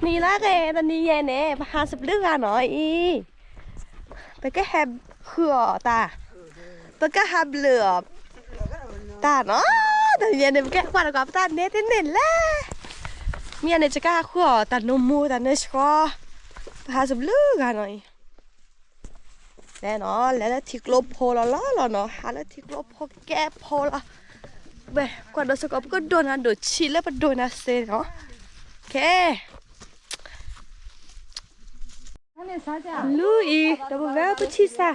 นี่ละแกตอนนี้แย่เน่มาหาสับเรื่องหน่อยอีไปก็แฮบเขื่อตาไปก็แฮบเหลือบตาเนาะตอนนี้เนี่ยไปแก้กวาดกับตาเน่เต้นเน่แล้วมีอันไหนจะกล้าเขื่อตานมมูตาเนชก็ไปหาสับเรื่องหน่อยแน่นอนแล้วทิกลบโพลล้อเนาะหาแล้วทิกลบโพแก้โพละเบ้กวาดสกปรกก็โดนอันโดนชิลแล้วก็โดนอันเซเนาะโอเคลูอีแต่ว่าแบบไม่ชิซ่า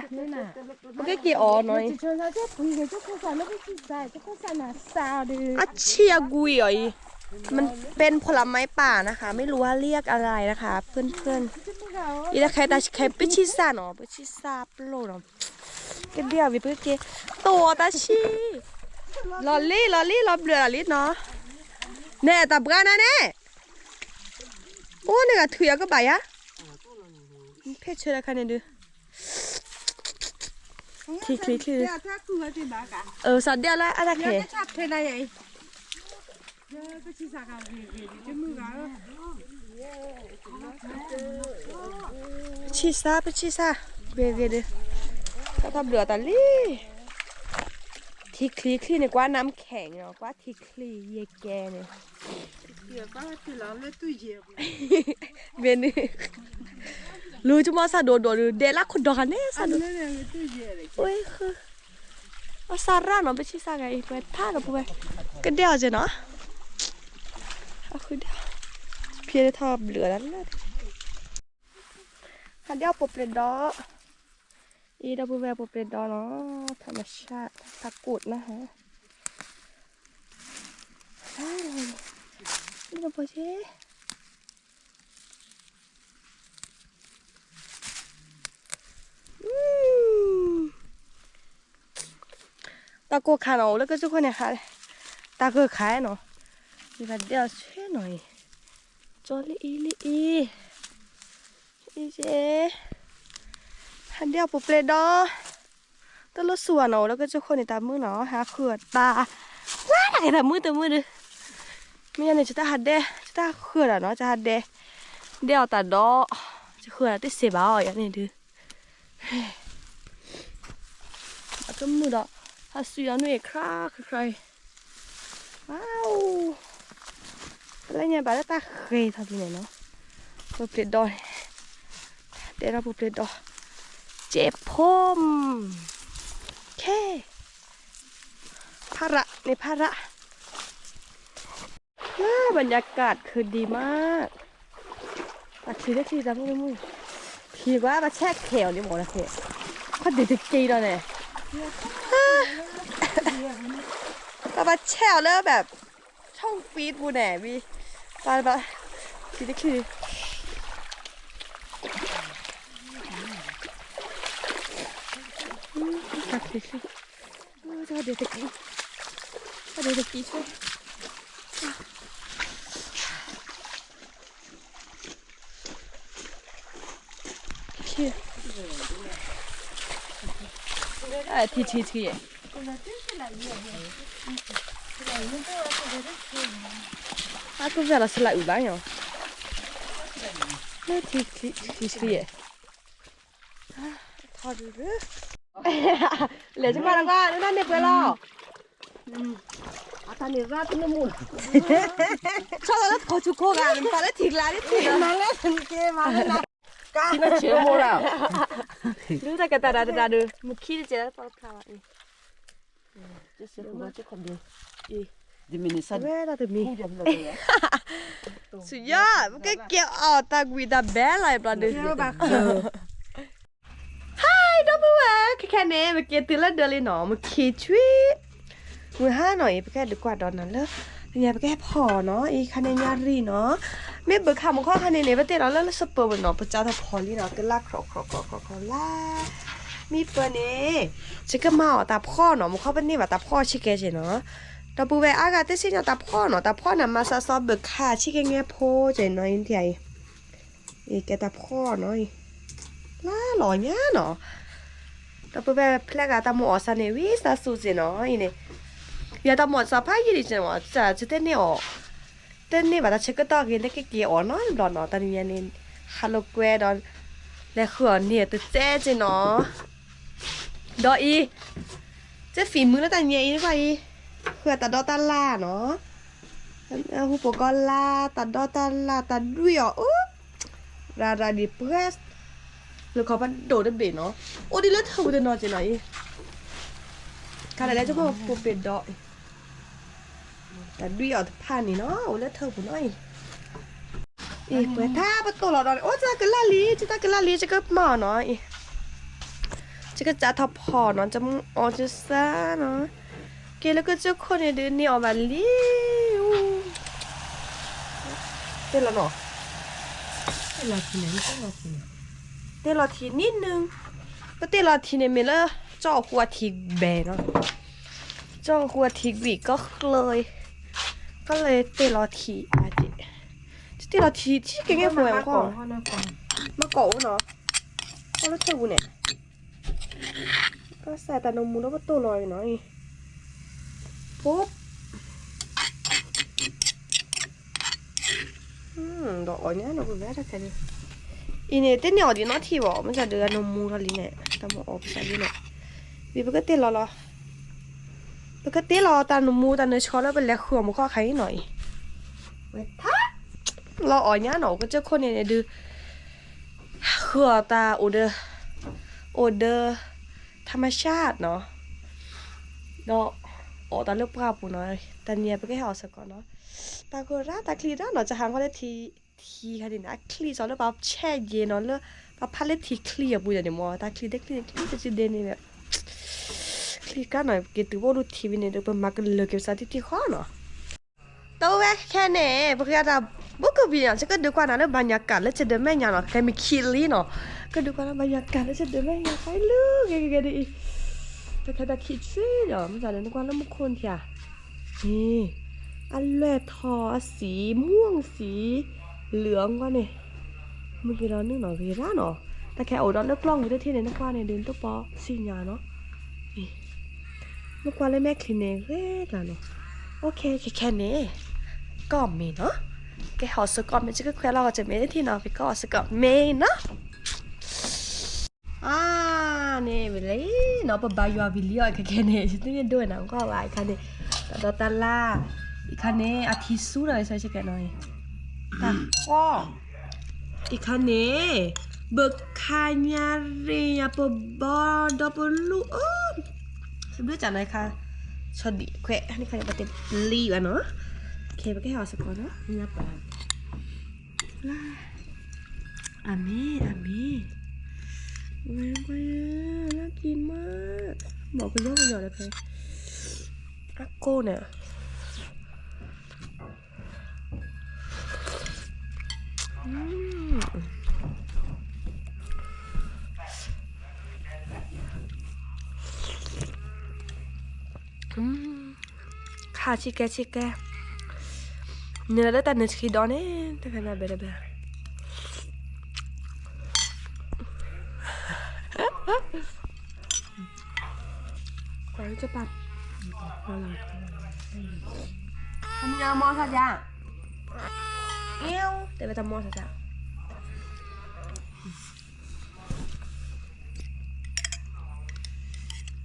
มันก็เกี่ยวหน่อยอัชเชียกุยอ่ะมันเป็นผลไม้ป่านะคะไม่รู้ว่าเรียกอะไรนะคะเพื่อนๆอีตาใครตาใครปิชิซ่าเนาะปิชิซ่าปโลเนาะก็เดียววิปเกตัวตาชีลอลี่ลอเบลอลี่เนาะเนี่ยตาบรานะเนี่ยโอ้เนี่ยก็ถือก็ไปอะเพชรเชื่อกันเนี่ยดูคลิกสัตว์เดียวแล้วอะไรแค่ชิซาเวดูถ้าทำเหลือแต่ลี่ที่คลิกเนี่ยกว่าน้ำแข็งเนาะกว่าที่คลิกเยแกเนี่ยเวนึรู้จุมาซาโดเดลักคนดอนเนี่ยซาโดโอ้ยคือเอาซาร่าเนาะไปชิซาไงไปท่ากับพวกไปก็เดียวจ้ะเนาะเอาคือเดียวเพียรทอบเหลือแล้วนะฮันเดียวปบเป็นดออีดับเบิลแวร์ปบเป็นดอเนาะธรรมชาติผักกูดนะฮะนี่ดับเบิลเช่ตาโกขาเนาะแล้วก็ทุกคนเนี่ยค่ะตาโกขายเนาะมีแบบเดียวช่วยหน่อยจอลีอีเจฮันเดียวปุ๊บเลยดอตัวรถสวนเนาะแล้วก็ทุกคนเนี่ยตามือเนาะหาเขื่อนตาว้าไหนตามือดูมีอันไหนจะตาหัดเดจะตาเขื่อนเนาะจะหัดเดเดียวตาดอจะเขื่อนติเสียบ้าอย่างนี้ดูแล้วก็มือดอถ้าเสียหน่วยคราคือใครว้าวอะไรเนี่ยบ้าตาเคยทำยังไงเนาะปุ๊บเลยดอเดี๋ยวเราปุ๊บเลยดอเจ็บพมแค่ภาระในภาระบรรยากาศคือดีมากตัดทีได้ทีจำไม่รู้ทีว่ามาแช่เขียวนี่หมดนะเขียวเขาดื้อจีแล้วเนี่ยก็มาแช่แล้วแบบช่องฟีดบูแหน่บีตายปะทีได้ทีตัดทีสิจะเดี๋ยวตะกี้ช่วยทีก็จะละสลายอุบ้างเหรอไม่ทีทอดดูเหลือจังหวะแล้วก็นั่นเนี่ยเพื่อนเราตอนนี้ราเป็นน้ำมูลชอบแล้วขอชุกโคกันตอนแรกทิ้งแล้วนี่ทิ้งมาแล้วถึงเกมาแล้วนะที่นั่นเชื่อโมแล้วรู้แต่กันตาดูมุขขี้เจ๊ปลาพลาอีจะเสียหัวจะคนเดียวอีดิมินิสันแม่ตาถึงมีสุดยอดมันก็เกี่ยวเอาตากุยตาแบ๊อะไรปลาดูดับเบิลแวร์แค่นี้เมื่อกี้ตื่นแล้วเดินเลยหนอเมื่อกี้ช่วยมือห้าหน่อยไปแค่ดีกว่าดอนนั้นเลยเนี่ยไปแค่พอเนาะอีคันนี้ยารีเนาะไม่เบิกคำของข้อคันนี้เนี่ยไปเตะเราแล้วสเปิร์มเนาะพระเจ้าถ้าพอลีเนาะก็ลากครอล่ามีเปิดนี่ชิคกี้พายตาพ่อเนาะมันเข้าไปนี่ว่าตาพ่อชิคกี้พายเนาะดับเบิลแวร์อากาศเตสิเนาะตาพ่อเนาะตาพ่อน่ะมาซาซอเบิกค่าชิคกี้พายโพเจเนาะอินเดียอีแกตาพ่อเนาะล่าหล่อเนี้ยเนาะแต่เพื่อนเพลงอะตามหมอสันเนวิสาสุเจเนาะอีเนี่ยอย่าตามหมอสับพายีดิเจเนาะจะเต้นเนี่ยอ๋อ เต้นนี่ว่าจะเช็คก็ต้องกินได้กี่อ๋อเนาะดอนเนาะตอนนี้นี่ฮัลโหลแกวดอนและขวเนี่ยตัวแจ๊จีเนาะดออีจะฝีมือแล้วแต่เนี่ยอีกว่าอีเพื่อตัดดอตันล่าเนาะอุปกรณ์ล่าตัดดอตันล่าตัดด้วยอ๋อราดีเพรสหรือเขาพันโดดเด่นเนาะโอ้ดิเลือดเธอจะนอนจีไหนขนาดแล้วจะบอกกูเป็นดอแต่ด้วยอ๋อผ่านนี่เนาะโอ้เลือดเธอผู้น้อยอีเปิดท่าประตูหลอดโอ้จะกันลาลีจะก็หมอเนาะอีจะก็จะทับพอเนาะจะมึงอ๋อจะซ่าเนาะเกแล้วก็จะคนในเดือนนี้ออกมาลีเต้นแล้วเนาะเต้นแล้วทีนิดนึงก็เต้นแล้วทีเนี่ยเมล่าจ่อหัวทีแบเนาะจ่อหัวทีวีก็เลยเต้นแล้วทีอาจิเต้นแล้วทีที่เก่งๆหัวก่อนมาเกาเนาะก็แล้วเธอเนี่ยก็ใส่แต่นมมูแล้วก็ตัวลอยหน่อยปุ๊บดอกเนี้ยดอกแบบนี้จะอีเนี่ยเต้นเหนียวดีเนาะที่บอกมันจะเดือนนมมูทะเลเนี่ยแต่มาออกใส่นี่เนาะวีปกติรอปกติรอตานมมูตานเนื้อช้อนแล้วเป็นแหลกขวบมันก็ใครหน่อยเว้ยท่ารออ่อยเนี้ยเนาะก็จะคนเนี่ยดูขวบตาโอเดอร์ธรรมชาติเนาะเนาะโอ้ตาเลือกปลาปูน้อยตาเนียไปก็ให้ออกสักก่อนเนาะตาโกราตาคลีด้าเนาะจะหางเขาได้ทีค่ะดินะคลีสอนแล้วปลาแช่เย็นเนาะเลือกปลาพัดเล็ดทีคลีอ่ะปูอย่างเดียวมั้งตาคลีได้คลีจะจีเดนนี่แบบคลีกันหน่อยเกิดตัวรู้ทีวีเนี่ยเดี๋ยวเป็นมากันเลยเก็บสถิติข้อเนาะตัวแวกแค่เนี่ยเพราะว่าบุกบินอ่ะจะก็ดูกว่านั้นบรรยากาศแล้วจะเดินแม่ยาเนาะแค่มีคิลลี่เนาะก็ดูกว่านั้นบรรยากาศแล้วจะเดินแม่ยาไปลึกยังดิแต่แค่ตะคิดช่วยเนาะมันจะเดินกว่านั้นมุกคนเถียนี่อันแรกทอสีม่วงสีเหลืองก็เนี่ยเมื่อกี้เรานึกหน่อยเวลาเนาะแต่แค่เอาดอกเลือกกล้องอยู่ที่ไหนนักว่าเนี่ยเดินตัวปอสีหยาเนาะนี่นักว่าเลยแม่คลินิกเล็กเนาะโอเคแค่นี้ก็มีเนาะแกหอสกอตมันจะก็แค่เราจะไม่ได้ที่เนาะไปก็สกอตเมย์เนาะเนี่ยไปเลยเนาะปะบายวิลลี่แค่นี้ฉันต้องด้วยนะก็ว่าอีกคันนี้แต่ดอตันล่าอีกคันนี้อาทิตย์สู้เลยใช่ใช่แกหน่อยแต่ก็อีกคันนี้เบิกคาญาเรียปบอดอปลูฉันรู้จักไหนคะชอดีแควนี่ใครจะเป็นลีวะเนาะโอเคไปแค่หอสกอตเนาะนี่นะป่ะอามีแม่ไปน่ากินมากบอกเป็นยอดเลยเพอาโก้เนี่ยค่ะชิคแกเนื้อแล้วแต่เนื้อชีดอนเนี่ยแต่ขนาดเบลเบลก่อนจะปัดทำยามอสัตว์ยาเอ้วแต่ไปทำมอสัตว์ยา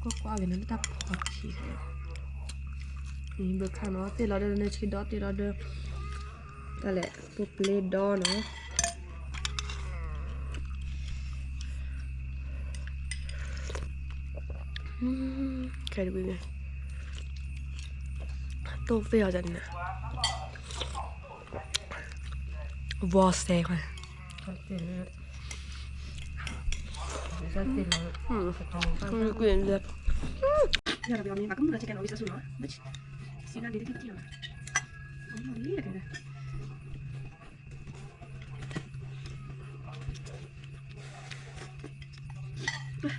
ก็กว่ากันนั้นตับพอทีนี่เบิกข้าวเนาะตีเราเดินในชีดอตีเราเดินนั่นแหละปุ๊บเลดดอเนาะใครดูเป็นไงตัวเฟี้ยวจังนะวอสเต็กเลยกูยังเลือกya rabbi mami makan udah cekan bisa suno bach sina diri kecil lah oh iya kan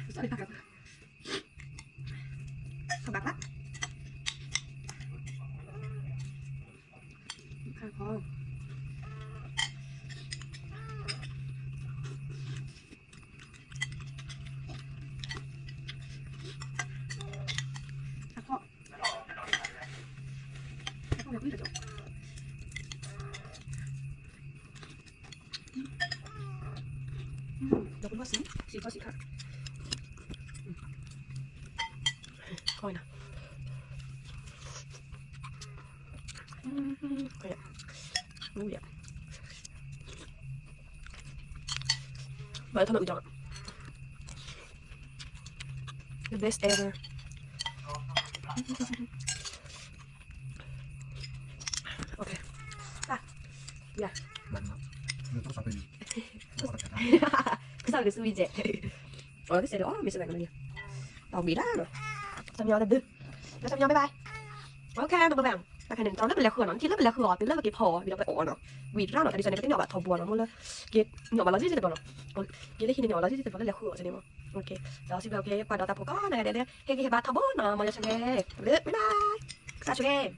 bisa dipakai sabak pak kalau เดี๋ยวคุณว่าสีก็สีค่ะค่อยนะค่อยอ่ะรู้อย่างมาทำอะไรอุจจาระ the best ever โอเคอ่ะอย่า Non so sapere. Cosa che su i jet? Ora che sei mi sembra che tao bị đó rồi sao nhau đừng sao nhau bye bye ok tụi bạn ta phải nên tao lớp là khờ nó chỉ lớp là khờ từ lớp là cái phò vì nó phải ổn nó vì ra nó tại vì cái nhỏ bạn thò buồn nó mua là cái nhỏ bạn là gì thì bọn nó cái đấy khi nhỏ là gì thì bọn nó là khờ cho nên mà ok đó xin vào cái quả đó ta có này đây cái ba thò bố nó mà cho nghe bye bye sao cho nghe